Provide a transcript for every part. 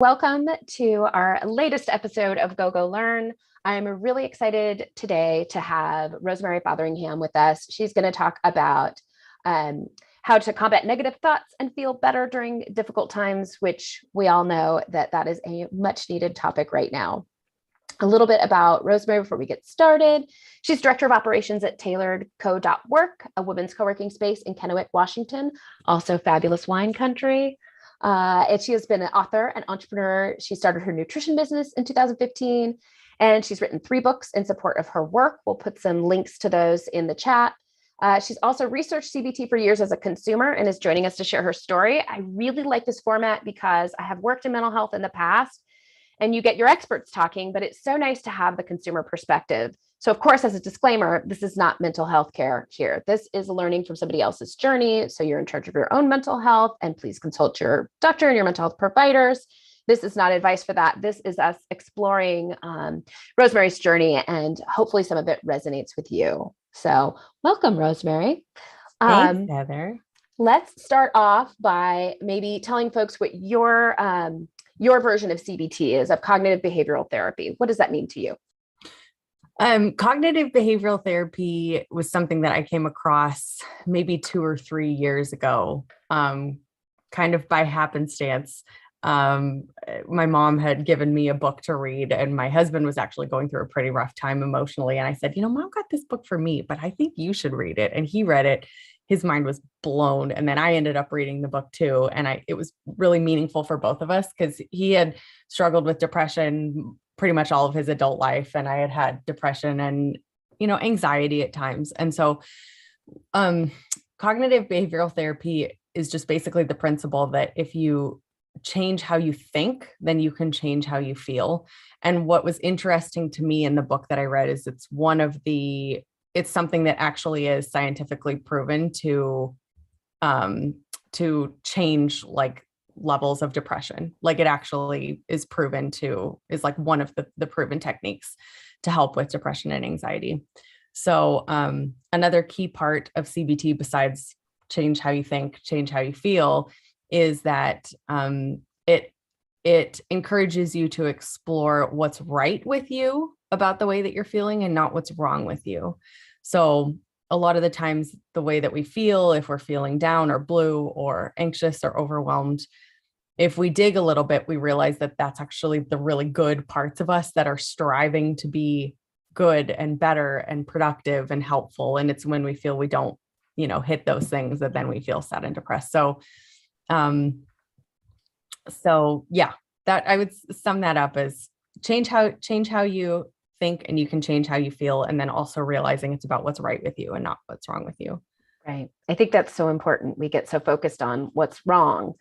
Welcome to our latest episode of Go Go Learn. I'm really excited today to have Rosemary Fotheringham with us. She's going to talk about how to combat negative thoughts and feel better during difficult times, which we all know that is a much needed topic right now. A little bit about Rosemary before we get started. She's Director of Operations at Taylored Co.Work, a women's co-working space in Kennewick, Washington, also fabulous wine country. And she has been an author and entrepreneur. She started her nutrition business in 2015, and she's written 3 books in support of her work. We'll put some links to those in the chat. She's also researched CBT for years as a consumer and is joining us to share her story. I really like this format because I have worked in mental health in the past, and you get your experts talking, but it's so nice to have the consumer perspective. So of course, as a disclaimer, this is not mental health care here. This is learning from somebody else's journey. So you're in charge of your own mental health, and please consult your doctor and your mental health providers. This is not advice for that. This is us exploring Rosemary's journey, and hopefully some of it resonates with you. So welcome, Rosemary. Thanks, Heather. Let's start off by maybe telling folks what your version of CBT is, of cognitive behavioral therapy. What does that mean to you? Cognitive behavioral therapy was something that I came across maybe 2 or 3 years ago, kind of by happenstance. My mom had given me a book to read, and my husband was actually going through a pretty rough time emotionally. And I said, Mom got this book for me, but I think you should read it. And he read it. His mind was blown. And then I ended up reading the book too. And it was really meaningful for both of us because he had struggled with depression pretty much all of his adult life. And I had had depression and, anxiety at times. And so, cognitive behavioral therapy is just basically the principle that if you change how you think, then you can change how you feel. And what was interesting to me in the book that I read is it's something that actually is scientifically proven to change like levels of depression. Like it actually is like one of the proven techniques to help with depression and anxiety. So another key part of CBT besides change how you think, change how you feel is that it encourages you to explore what's right with you about the way that you're feeling and not what's wrong with you. So a lot of the times the way that we feel, if we're feeling down or blue or anxious or overwhelmed, if we dig a little bit, we realize that that's actually the really good parts of us that are striving to be good and better and productive and helpful. And it's when we feel we don't, hit those things that then we feel sad and depressed. So yeah, that I would sum that up as change how you think, and you can change how you feel. And then also realizing it's about what's right with you and not what's wrong with you. Right. I think that's so important. We get so focused on what's wrong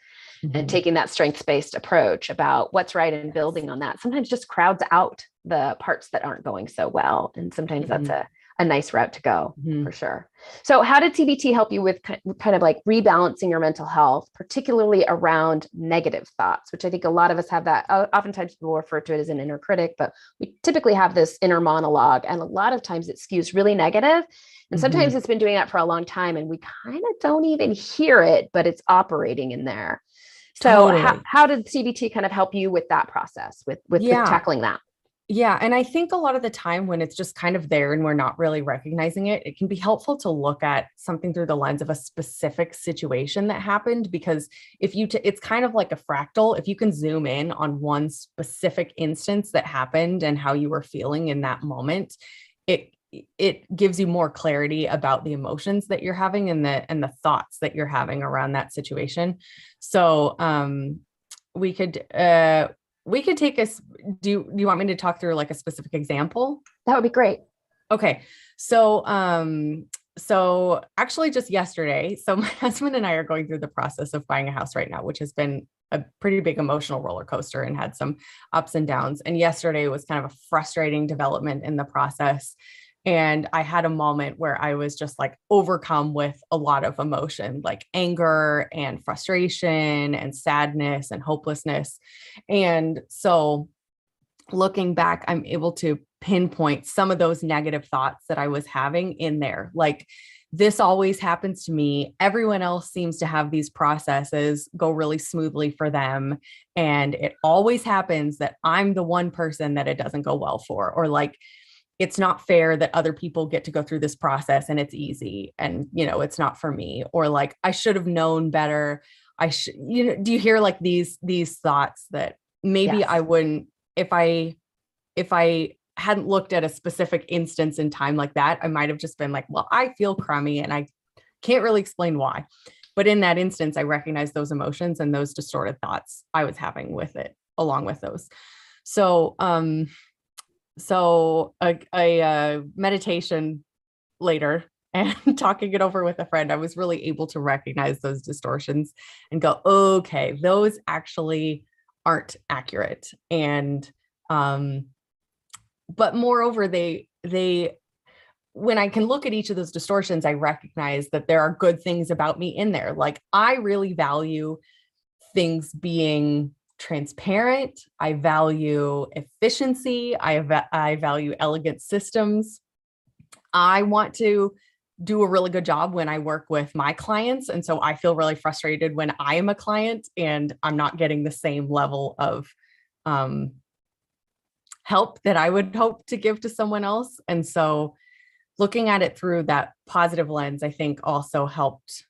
and taking that strengths-based approach about what's right and building on that sometimes just crowds out the parts that aren't going so well. And sometimes that's a nice route to go for sure. So how did CBT help you with kind of like rebalancing your mental health, particularly around negative thoughts, which I think a lot of us have that. Oftentimes people refer to it as an inner critic, but we typically have this inner monologue, and a lot of times it skews really negative. And sometimes it's been doing that for a long time and we kind of don't even hear it, but it's operating in there. So totally. How did CBT kind of help you with that process, with tackling that? Yeah. And I think a lot of the time when it's just kind of there and we're not really recognizing it, it can be helpful to look at something through the lens of a specific situation that happened, because it's kind of like a fractal. If you can zoom in on one specific instance that happened and how you were feeling in that moment, it gives you more clarity about the emotions that you're having and the thoughts that you're having around that situation. So we could take do you want me to talk through like a specific example? That would be great. Okay. So actually just yesterday, so my husband and I are going through the process of buying a house right now, which has been a pretty big emotional roller coaster and had some ups and downs. And yesterday was kind of a frustrating development in the process. And I had a moment where I was just like overcome with a lot of emotion, like anger and frustration and sadness and hopelessness. And so looking back, I'm able to pinpoint some of those negative thoughts that I was having in there. Like this always happens to me. Everyone else seems to have these processes go really smoothly for them. And it always happens that I'm the one person that it doesn't go well for, or like, it's not fair that other people get to go through this process and it's easy and, it's not for me, or like, I should have known better. I should, do you hear like these thoughts that maybe Yes. I wouldn't, if I hadn't looked at a specific instance in time like that, I might've just been like, well, I feel crummy and I can't really explain why. But in that instance, I recognize those emotions and those distorted thoughts I was having with it, along with those. So, a meditation later and talking it over with a friend, I was really able to recognize those distortions and go, okay, those actually aren't accurate. And, but moreover, they, when I can look at each of those distortions, I recognize that there are good things about me in there. Like, I really value things being transparent. I value efficiency. I value elegant systems. I want to do a really good job when I work with my clients. And so I feel really frustrated when I am a client and I'm not getting the same level of help that I would hope to give to someone else. And so looking at it through that positive lens, I think also helped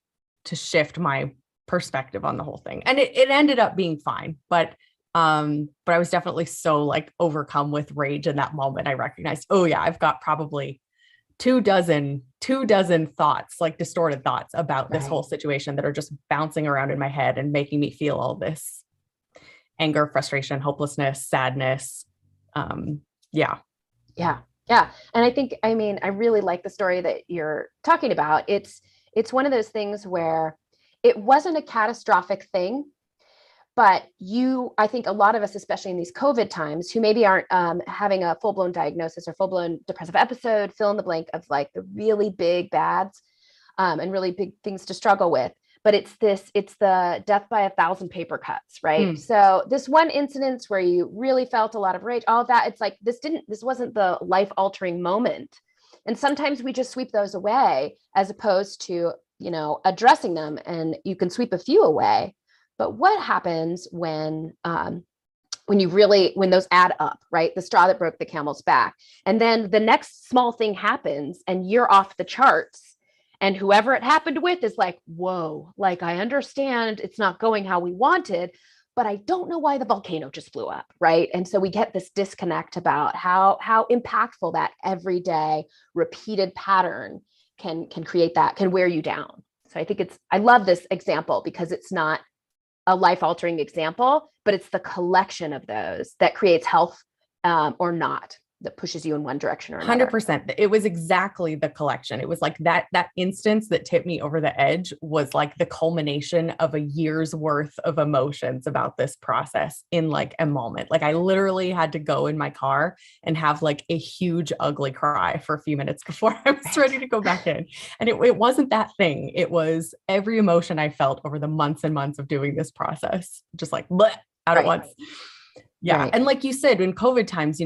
to shift my perspective on the whole thing. And it ended up being fine, but I was definitely so like overcome with rage in that moment. I recognized, oh yeah, I've got probably two dozen thoughts, like distorted thoughts about this whole situation that are just bouncing around in my head and making me feel all this anger, frustration, hopelessness, sadness. Yeah. And I really like the story that you're talking about. It's one of those things where it wasn't a catastrophic thing, but I think a lot of us, especially in these COVID times, who maybe aren't having a full-blown diagnosis or full-blown depressive episode, fill in the blank of like the really big bads and really big things to struggle with. But it's the death by 1,000 paper cuts, right? So this one incident where you really felt a lot of rage, all of that, it's like, this wasn't the life-altering moment. And sometimes we just sweep those away as opposed to, addressing them, and you can sweep a few away. But what happens when those add up, right? The straw that broke the camel's back. And then the next small thing happens and you're off the charts. And whoever it happened with is like, whoa, like, I understand it's not going how we wanted, but I don't know why the volcano just blew up, right? And so we get this disconnect about how impactful that everyday repeated pattern can create that, can wear you down. So I love this example because it's not a life-altering example, but it's the collection of those that creates health or not, that pushes you in one direction or another. 100%. It was exactly the collection. It was like that instance that tipped me over the edge was like the culmination of a year's worth of emotions about this process in like a moment. Like, I literally had to go in my car and have like a huge, ugly cry for a few minutes before I was ready to go back in. And it wasn't that thing. It was every emotion I felt over the months and months of doing this process, just like bleh, out at once. Yeah. Right. And like you said, in COVID times,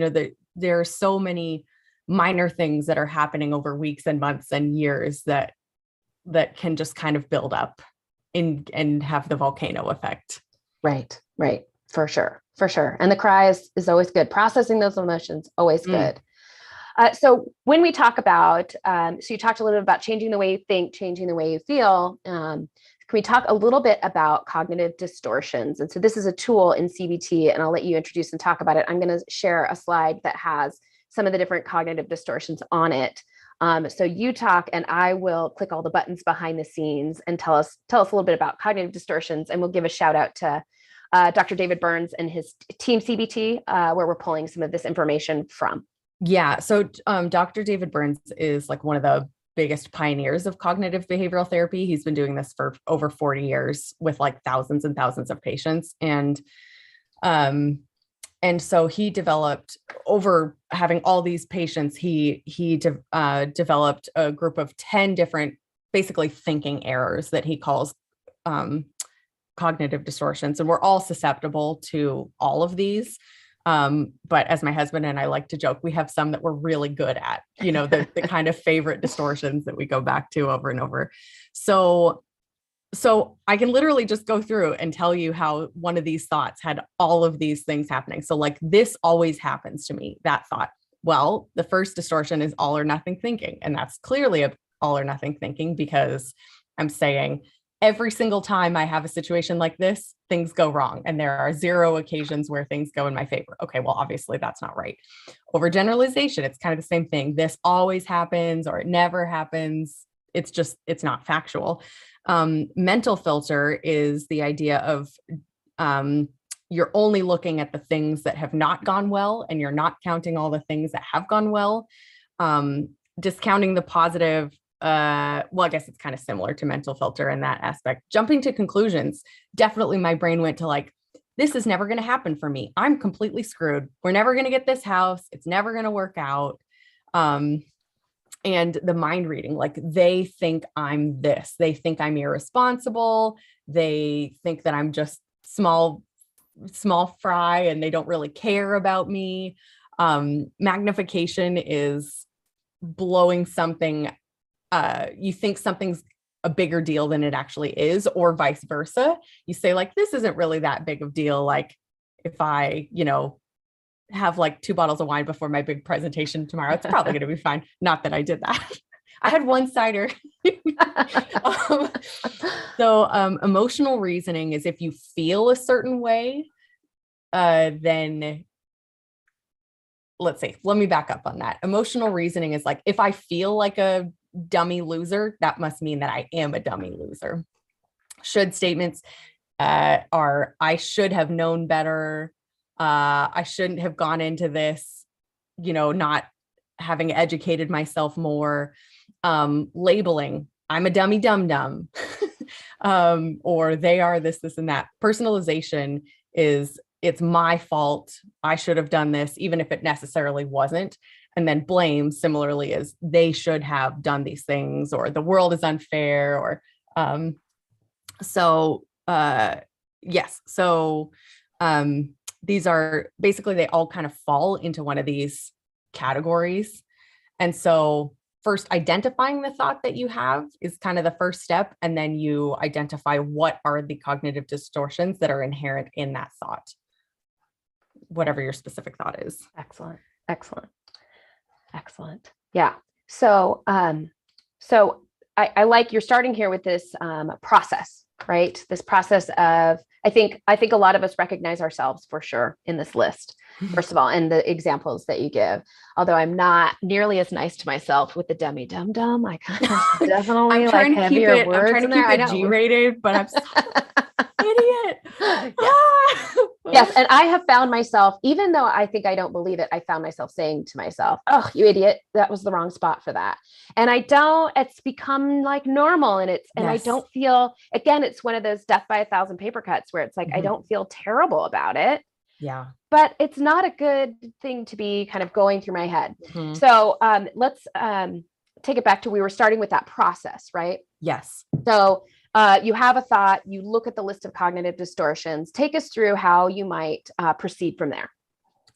there are so many minor things that are happening over weeks and months and years that can just kind of build up and have the volcano effect. Right. For sure. And the cry is always good. Processing those emotions, always good. So when we talk about, so you talked a little bit about changing the way you think, changing the way you feel. Can we talk a little bit about cognitive distortions? And so this is a tool in CBT, and I'll let you introduce and talk about it. I'm going to share a slide that has some of the different cognitive distortions on it. So you talk, and I will click all the buttons behind the scenes and tell us a little bit about cognitive distortions. And we'll give a shout out to Dr. David Burns and his team CBT, where we're pulling some of this information from. Yeah. So Dr. David Burns is like one of the biggest pioneers of cognitive behavioral therapy. He's been doing this for over 40 years with like thousands and thousands of patients. And so he developed, over having all these patients, he developed a group of 10 different, basically thinking errors that he calls cognitive distortions. And we're all susceptible to all of these. But as my husband and I like to joke, we have some that we're really good at, the kind of favorite distortions that we go back to over and over. So I can literally just go through and tell you how one of these thoughts had all of these things happening. So like, this always happens to me, that thought. Well, the first distortion is all or nothing thinking. And that's clearly a all or nothing thinking, because I'm saying every single time I have a situation like this, things go wrong. And there are 0 occasions where things go in my favor. Okay, well, obviously that's not right. Overgeneralization, it's kind of the same thing. This always happens or it never happens. It's not factual. Mental filter is the idea of you're only looking at the things that have not gone well, and you're not counting all the things that have gone well. Discounting the positive. I guess it's kind of similar to mental filter in that aspect. Jumping to conclusions. Definitely my brain went to like, this is never going to happen for me. I'm completely screwed. We're never going to get this house. It's never going to work out. And the mind reading, like they think I'm this, they think I'm irresponsible. They think that I'm just small fry and they don't really care about me. Magnification is blowing something. You think something's a bigger deal than it actually is, or vice versa. You say like, this isn't really that big of deal. Like if I, have like 2 bottles of wine before my big presentation tomorrow, it's probably going to be fine. Not that I did that. I had 1 cider. Emotional reasoning is if you feel a certain way, then let me back up on that. Emotional reasoning is like, if I feel like a dummy loser, that must mean that I am a dummy loser. Should statements are, I should have known better. I shouldn't have gone into this, not having educated myself more. Labeling, I'm a dummy dum-dum. Or they are this, and that. Personalization is, it's my fault. I should have done this, even if it necessarily wasn't. And then blame similarly is they should have done these things, or the world is unfair, or yes. So these are basically, they all kind of fall into one of these categories. And so first, identifying the thought that you have is kind of the first step. And then you identify what are the cognitive distortions that are inherent in that thought, whatever your specific thought is. Excellent. Yeah. So, I like you're starting here with this process, right? This process of, I think a lot of us recognize ourselves for sure in this list, first of all, and the examples that you give. Although I'm not nearly as nice to myself with the dummy dum dum. I kind of definitely like heavier words. I'm trying to keep it G-rated, but I'm so idiot. Yes. And I have found myself, even though I think I don't believe it, I found myself saying to myself, oh, you idiot, that was the wrong spot for that. And it's become like normal. And I don't feel, again, it's one of those death by 1,000 paper cuts where it's like, I don't feel terrible about it. Yeah. But it's not a good thing to be kind of going through my head. So let's take it back to, we were starting with that process, right? Yes. So you have a thought, you look at the list of cognitive distortions, take us through how you might proceed from there.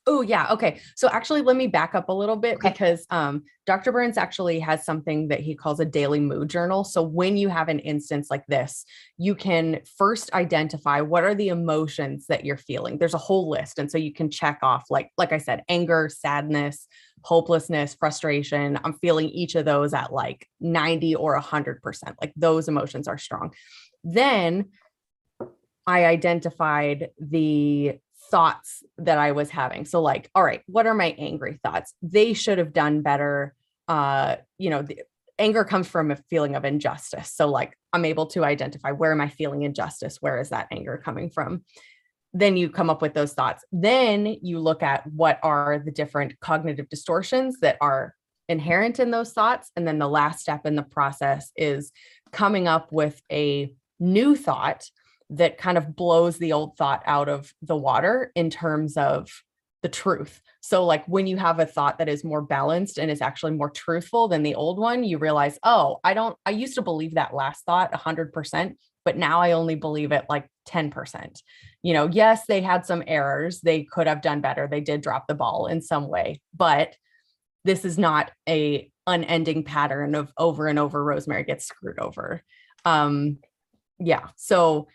Oh, yeah. Okay. So actually, let me back up a little bit because Dr. Burns actually has something that he calls a daily mood journal. So when you have an instance like this, you can first identify what are the emotions that you're feeling. There's a whole list. And so you can check off, like I said, anger, sadness, hopelessness, frustration. I'm feeling each of those at like 90 or 100%. Like those emotions are strong. Then I identified the thoughts that I was having. So like, all right, what are my angry thoughts? They should have done better. The anger comes from a feeling of injustice. So like, I'm able to identify, where am I feeling injustice? Where is that anger coming from? Then you come up with those thoughts. Then you look at what are the different cognitive distortions that are inherent in those thoughts. And then the last step in the process is coming up with a new thought that kind of blows the old thought out of the water in terms of the truth. So like when you have a thought that is more balanced and is actually more truthful than the old one, you realize, oh, I used to believe that last thought 100%, but now I only believe it like 10%. Yes, they had some errors. They could have done better. They did drop the ball in some way, but this is not a unending pattern of over and over Rosemary gets screwed over. So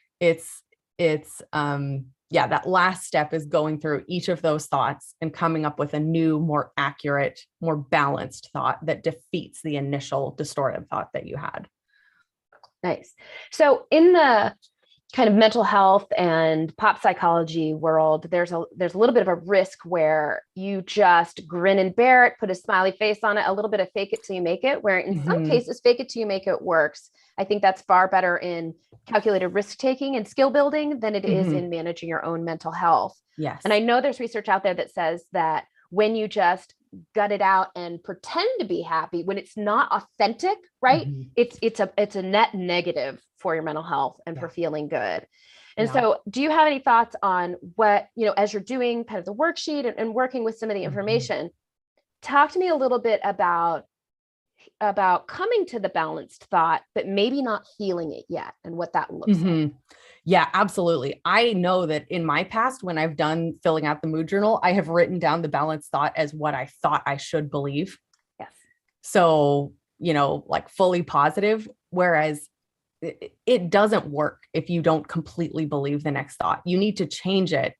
that last step is going through each of those thoughts and coming up with a new, more accurate, more balanced thought that defeats the initial distorted thought that you had. Nice. So in the kind of mental health and pop psychology world, there's a little bit of a risk where you just grin and bear it, put a smiley face on it, a little bit of fake it till you make it, where in some cases, fake it till you make it works. I think that's far better in calculated risk taking and skill building than it is in managing your own mental health. Yes. And I know there's research out there that says that when you just gut it out and pretend to be happy, when it's not authentic, right? It's a net negative for your mental health and for feeling good. And so do you have any thoughts on what, as you're doing kind of the worksheet and working with some of the information, talk to me a little bit about coming to the balanced thought, but maybe not feeling it yet and what that looks like. Yeah, absolutely. I know that in my past, when I've done filling out the mood journal, I have written down the balanced thought as what I thought I should believe. Yes. So, like fully positive, whereas it doesn't work if you don't completely believe the next thought. You need to change it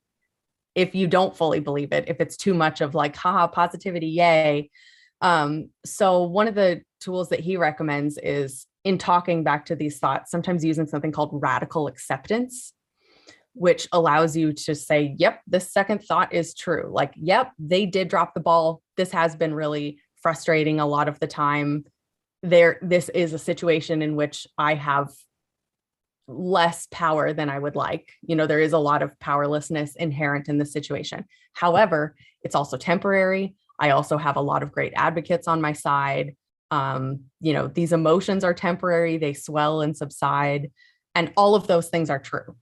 if you don't fully believe it, if it's too much of like, haha, positivity, yay. So one of the tools that he recommends is in talking back to these thoughts, sometimes using something called radical acceptance, which allows you to say, yep, this second thought is true. Like, yep, they did drop the ball. This has been really frustrating a lot of the time. This is a situation in which I have less power than I would like. There is a lot of powerlessness inherent in the situation. However, it's also temporary. I also have a lot of great advocates on my side. These emotions are temporary. They swell and subside, and all of those things are true.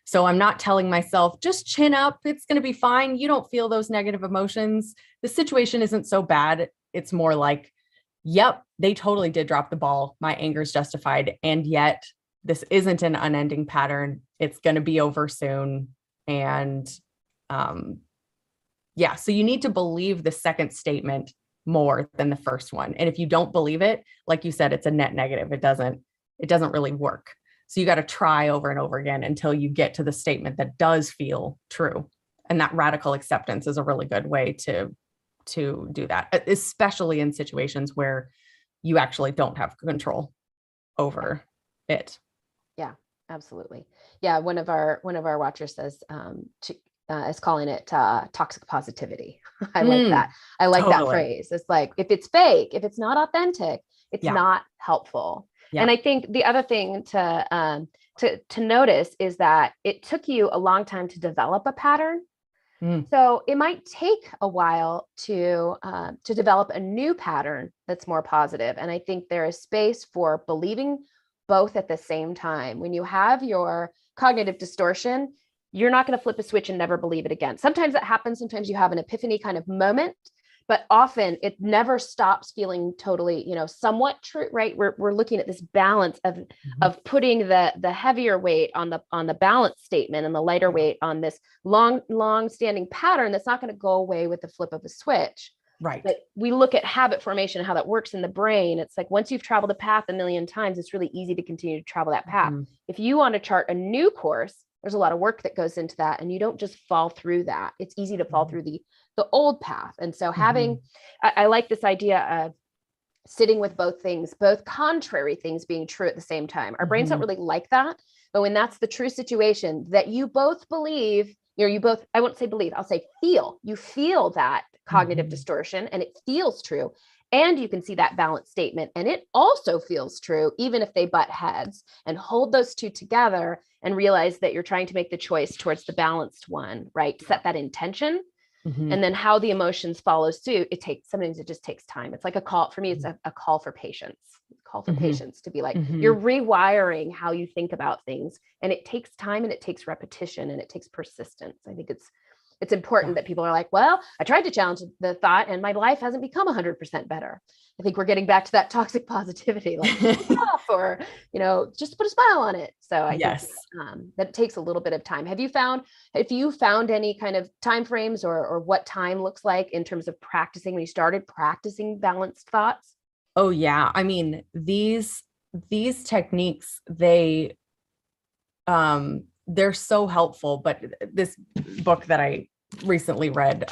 So I'm not telling myself, just chin up. It's going to be fine. You don't feel those negative emotions. The situation isn't so bad. It's more like, yep, they totally did drop the ball. My anger is justified. And yet this isn't an unending pattern. It's going to be over soon. And, so you need to believe the second statement more than the first one. And if you don't believe it, like you said, it's a net negative. It doesn't really work. So you got to try over and over again until you get to the statement that does feel true. And that radical acceptance is a really good way to do that, especially in situations where you actually don't have control over it. Yeah, absolutely. Yeah. One of our watchers says, is calling it toxic positivity. I like that. I like that phrase. It's like, if it's fake, if it's not authentic, it's not helpful. Yeah. And I think the other thing to notice is that it took you a long time to develop a pattern. So it might take a while to develop a new pattern that's more positive. And I think there is space for believing both at the same time. When you have your cognitive distortion, you're not going to flip a switch and never believe it again. Sometimes that happens. Sometimes you have an epiphany kind of moment, but often it never stops feeling totally, somewhat true, right? We're looking at this balance of putting the heavier weight on the balance statement and the lighter weight on this long standing pattern that's not going to go away with the flip of a switch. Right. But we look at habit formation and how that works in the brain. It's like, once you've traveled a path a million times, it's really easy to continue to travel that path. If you want to chart a new course, there's a lot of work that goes into that, and you don't just fall through that. It's easy to fall through the old path. And so I like this idea of sitting with both things, both contrary things being true at the same time. Our brains don't really like that, but when that's the true situation that you both believe, I won't say believe, I'll say feel, you feel that cognitive distortion and it feels true. And you can see that balance statement and it also feels true, even if they butt heads, and hold those two together and realize that you're trying to make the choice towards the balanced one, right? Set that intention. And then how the emotions follow suit. Sometimes it just takes time. It's like a call for me. It's a call for patience, patience to be like, you're rewiring how you think about things. And it takes time and it takes repetition and it takes persistence. I think it's it's important that people are like, well, I tried to challenge the thought and my life hasn't become 100% better. I think we're getting back to that toxic positivity, like off, or, just put a smile on it. So I think that takes a little bit of time. Have you found any kind of time frames or what time looks like in terms of practicing when you started practicing balanced thoughts? Oh yeah. I mean, these techniques, they're so helpful, but this book that I recently read,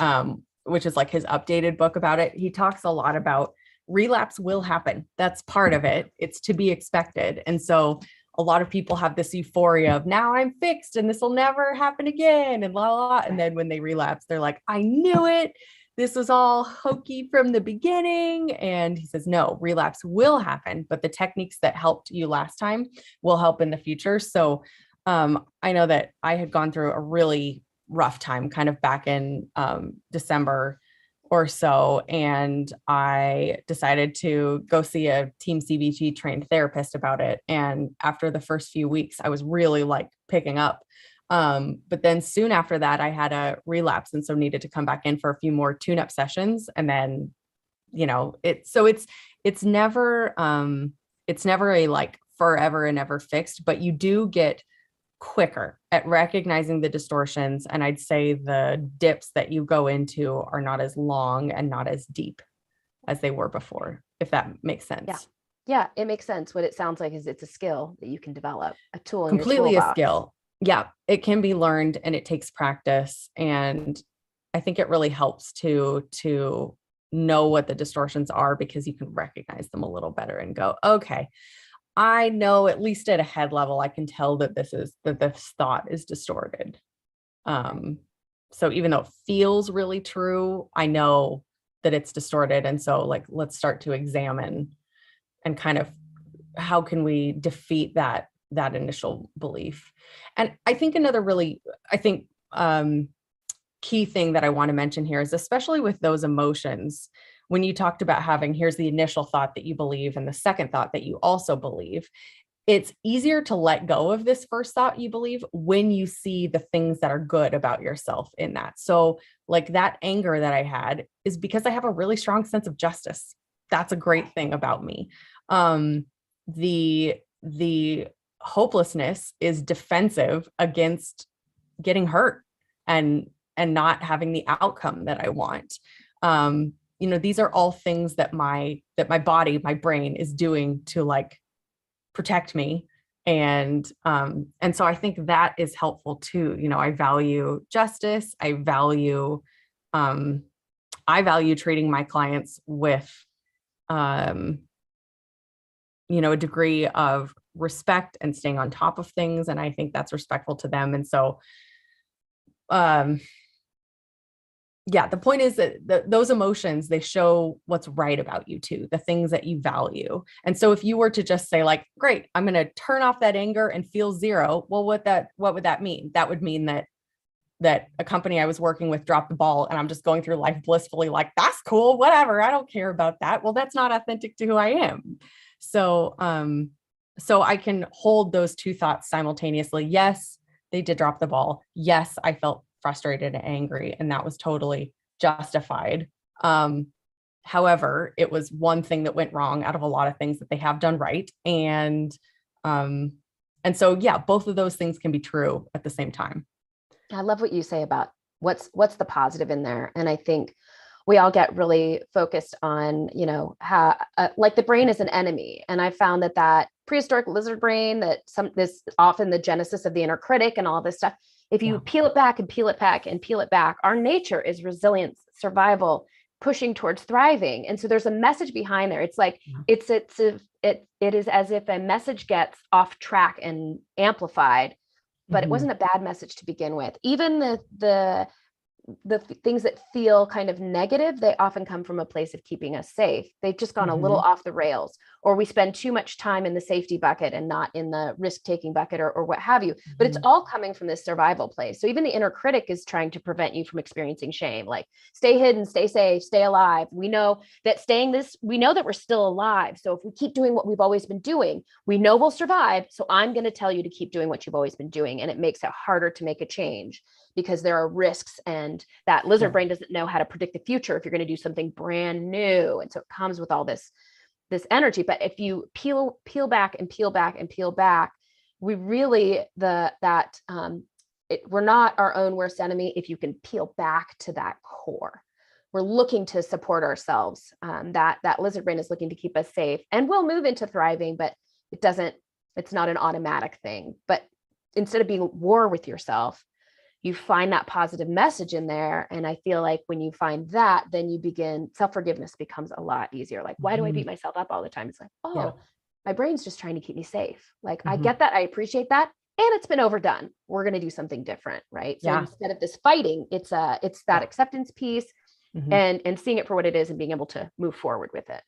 which is like his updated book about it, he talks a lot about relapse will happen. That's part of it. It's to be expected. And so a lot of people have this euphoria of now I'm fixed and this will never happen again and la la. And then when they relapse, they're like, I knew it. This was all hokey from the beginning. And he says, no, relapse will happen, but the techniques that helped you last time will help in the future. So I know that I had gone through a really rough time kind of back in December or so. And I decided to go see a team CBT trained therapist about it. And after the first few weeks, I was really like picking up. But then soon after that, I had a relapse and so needed to come back in for a few more tune-up sessions. And then, it's never a like forever and ever fixed, but you do get quicker at recognizing the distortions. And I'd say the dips that you go into are not as long and not as deep as they were before, if that makes sense. Yeah, it makes sense. What it sounds like is it's a skill that you can develop, a tool in completely your toolbox. A skill. Yeah, it can be learned and it takes practice. And I think it really helps to know what the distortions are because you can recognize them a little better and go, okay, I know at least at a head level, I can tell that this thought is distorted. So even though it feels really true, I know that it's distorted. And so like, let's start to examine and kind of how can we defeat that initial belief. And I think key thing that I want to mention here is especially with those emotions, when you talked about having, here's the initial thought that you believe and the second thought that you also believe, it's easier to let go of this first thought you believe when you see the things that are good about yourself in that. So like that anger that I had is because I have a really strong sense of justice. That's a great thing about me. The hopelessness is defensive against getting hurt and not having the outcome that I want. These are all things that my body, my brain is doing to like protect me. And so I think that is helpful too. I value justice. I value treating my clients with, a degree of respect and staying on top of things. And I think that's respectful to them. And so, the point is that those emotions, they show what's right about you too, the things that you value. And so if you were to just say like, great, I'm going to turn off that anger and feel zero. Well, what would that mean? That would mean that a company I was working with dropped the ball and I'm just going through life blissfully, like, that's cool, whatever. I don't care about that. Well, that's not authentic to who I am. So I can hold those two thoughts simultaneously. Yes, they did drop the ball. Yes, I felt frustrated and angry, and that was totally justified. However, it was one thing that went wrong out of a lot of things that they have done right. And so, both of those things can be true at the same time. I love what you say about what's the positive in there. And I think we all get really focused on, how like the brain is an enemy. And I found that prehistoric lizard brain, this often the genesis of the inner critic and all this stuff. If you peel it back and peel it back and peel it back, our nature is resilience, survival, pushing towards thriving. And so there's a message behind there. It's like, it is as if a message gets off track and amplified, but it wasn't a bad message to begin with. Even the things that feel kind of negative, they often come from a place of keeping us safe. They've just gone a little off the rails. or we spend too much time in the safety bucket and not in the risk-taking bucket or what have you. But it's all coming from this survival place. So even the inner critic is trying to prevent you from experiencing shame, like stay hidden, stay safe, stay alive. We know that we know that we're still alive. So if we keep doing what we've always been doing, we know we'll survive. So I'm going to tell you to keep doing what you've always been doing. And it makes it harder to make a change because there are risks, and that lizard brain doesn't know how to predict the future if you're going to do something brand new. And so it comes with all this energy. But if you peel back and peel back and peel back, we really we're not our own worst enemy if you can peel back to that core. We're looking to support ourselves. That lizard brain is looking to keep us safe, and we'll move into thriving, but it's not an automatic thing. But instead of being at war with yourself, you find that positive message in there. And I feel like when you find that, then you begin, self-forgiveness becomes a lot easier. Like, why do I beat myself up all the time? It's like, my brain's just trying to keep me safe. Like, I get that. I appreciate that. And it's been overdone. We're going to do something different. Right. So instead of this fighting, it's that acceptance piece and seeing it for what it is and being able to move forward with it.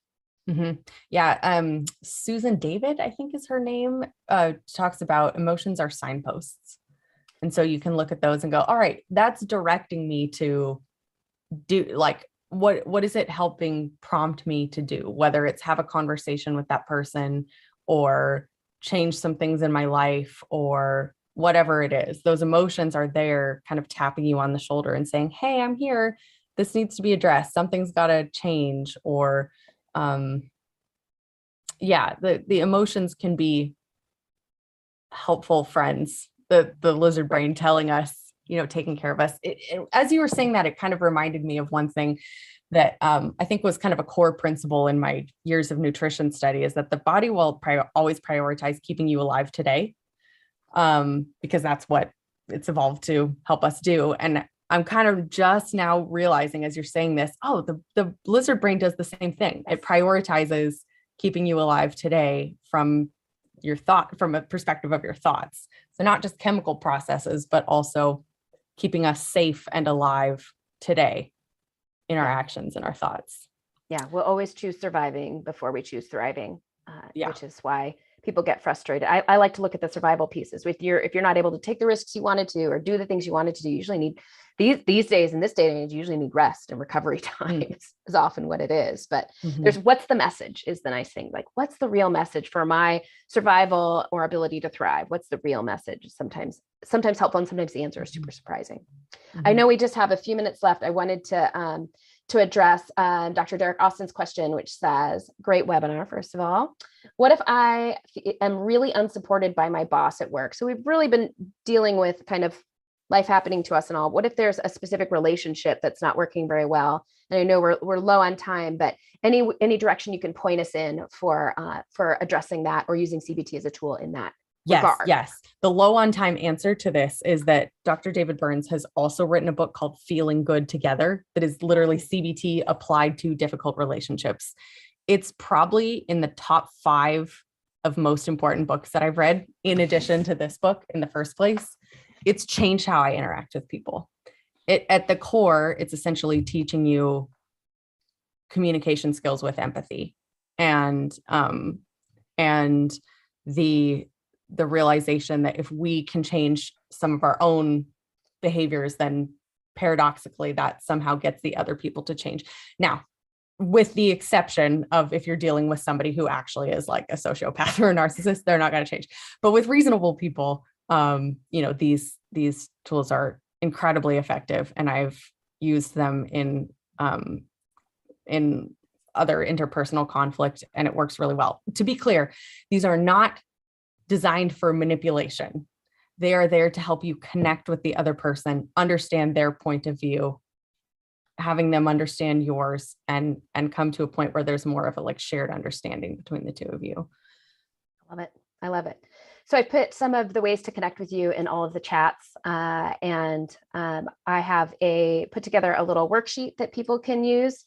Yeah. Susan David, I think is her name, talks about emotions are signposts. And so you can look at those and go, all right, that's directing me to do, like, what is it helping prompt me to do? Whether it's have a conversation with that person or change some things in my life or whatever it is. Those emotions are there kind of tapping you on the shoulder and saying, hey, I'm here. This needs to be addressed. Something's got to change. Or, the emotions can be helpful friends. The lizard brain telling us, taking care of us. As you were saying that, it kind of reminded me of one thing that I think was kind of a core principle in my years of nutrition study, is that the body will always prioritize keeping you alive today, because that's what it's evolved to help us do. And I'm kind of just now realizing, as you're saying this, the lizard brain does the same thing. It prioritizes keeping you alive today from a perspective of your thoughts. So not just chemical processes, but also keeping us safe and alive today in our actions and our thoughts. Yeah, we'll always choose surviving before we choose thriving, which is why people get frustrated. I like to look at the survival pieces. If you're not able to take the risks you wanted to or do the things you wanted to do, you usually need these days in this day and age, you usually need rest and recovery time is often what it is. But there's what's the message is the nice thing. Like, what's the real message for my survival or ability to thrive? What's the real message? Sometimes helpful, and sometimes the answer is super surprising. I know we just have a few minutes left. I wanted to address Dr. Derek Austin's question, which says, great webinar, first of all. What if I am really unsupported by my boss at work? So we've really been dealing with kind of life happening to us and all. What if there's a specific relationship that's not working very well? And I know we're low on time, but any direction you can point us in for addressing that or using CBT as a tool in that regard. Yes. The low on time answer to this is that Dr. David Burns has also written a book called Feeling Good Together that is literally CBT applied to difficult relationships. It's probably in the top 5 of most important books that I've read, in addition to this book in the first place. It's changed how I interact with people. At the core, it's essentially teaching you communication skills with empathy and the realization that if we can change some of our own behaviors, then paradoxically that somehow gets the other people to change. Now, with the exception of if you're dealing with somebody who actually is like a sociopath or a narcissist, they're not going to change. But with reasonable people, these tools are incredibly effective, and I've used them in other interpersonal conflict, and it works really well. To be clear, these are not designed for manipulation. They are there to help you connect with the other person, understand their point of view, having them understand yours, and come to a point where there's more of a like shared understanding between the two of you. I love it. So I put some of the ways to connect with you in all of the chats, and I have put together a little worksheet that people can use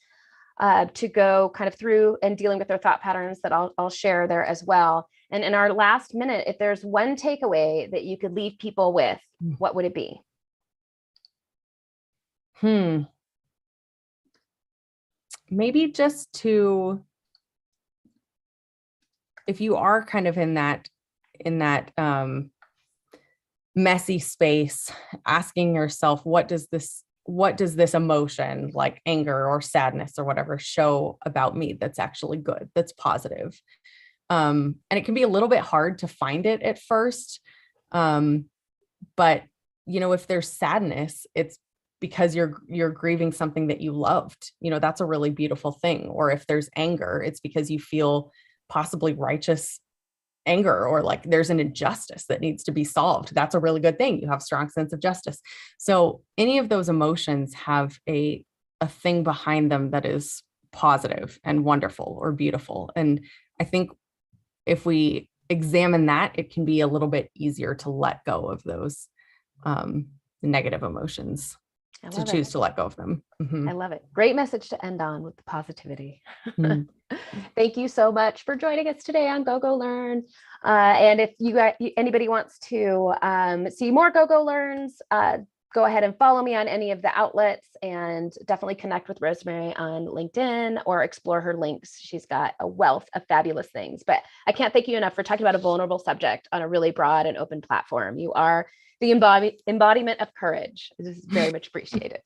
to go kind of through and dealing with their thought patterns that I'll share there as well. And in our last minute, if there's one takeaway that you could leave people with, what would it be? Maybe just to if you are kind of in that messy space, asking yourself, what does this emotion, like anger or sadness or whatever, show about me that's actually good, that's positive? And it can be a little bit hard to find it at first. But if there's sadness, it's because you're grieving something that you loved. That's a really beautiful thing. Or if there's anger, it's because you feel possibly righteous anger, or like there's an injustice that needs to be solved. That's a really good thing. You have a strong sense of justice. So any of those emotions have a thing behind them that is positive and wonderful or beautiful. And I think if we examine that, it can be a little bit easier to let go of those negative emotions, to choose to let go of them. I love it. Great message to end on, with the positivity. Thank you so much for joining us today on Go Learn. And if anybody wants to see more Go Learns, go ahead and follow me on any of the outlets, and definitely connect with Rosemary on LinkedIn or explore her links. She's got a wealth of fabulous things. But I can't thank you enough for talking about a vulnerable subject on a really broad and open platform. You are the embodiment of courage. This is very much appreciated.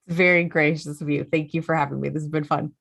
Very gracious of you. Thank you for having me. This has been fun.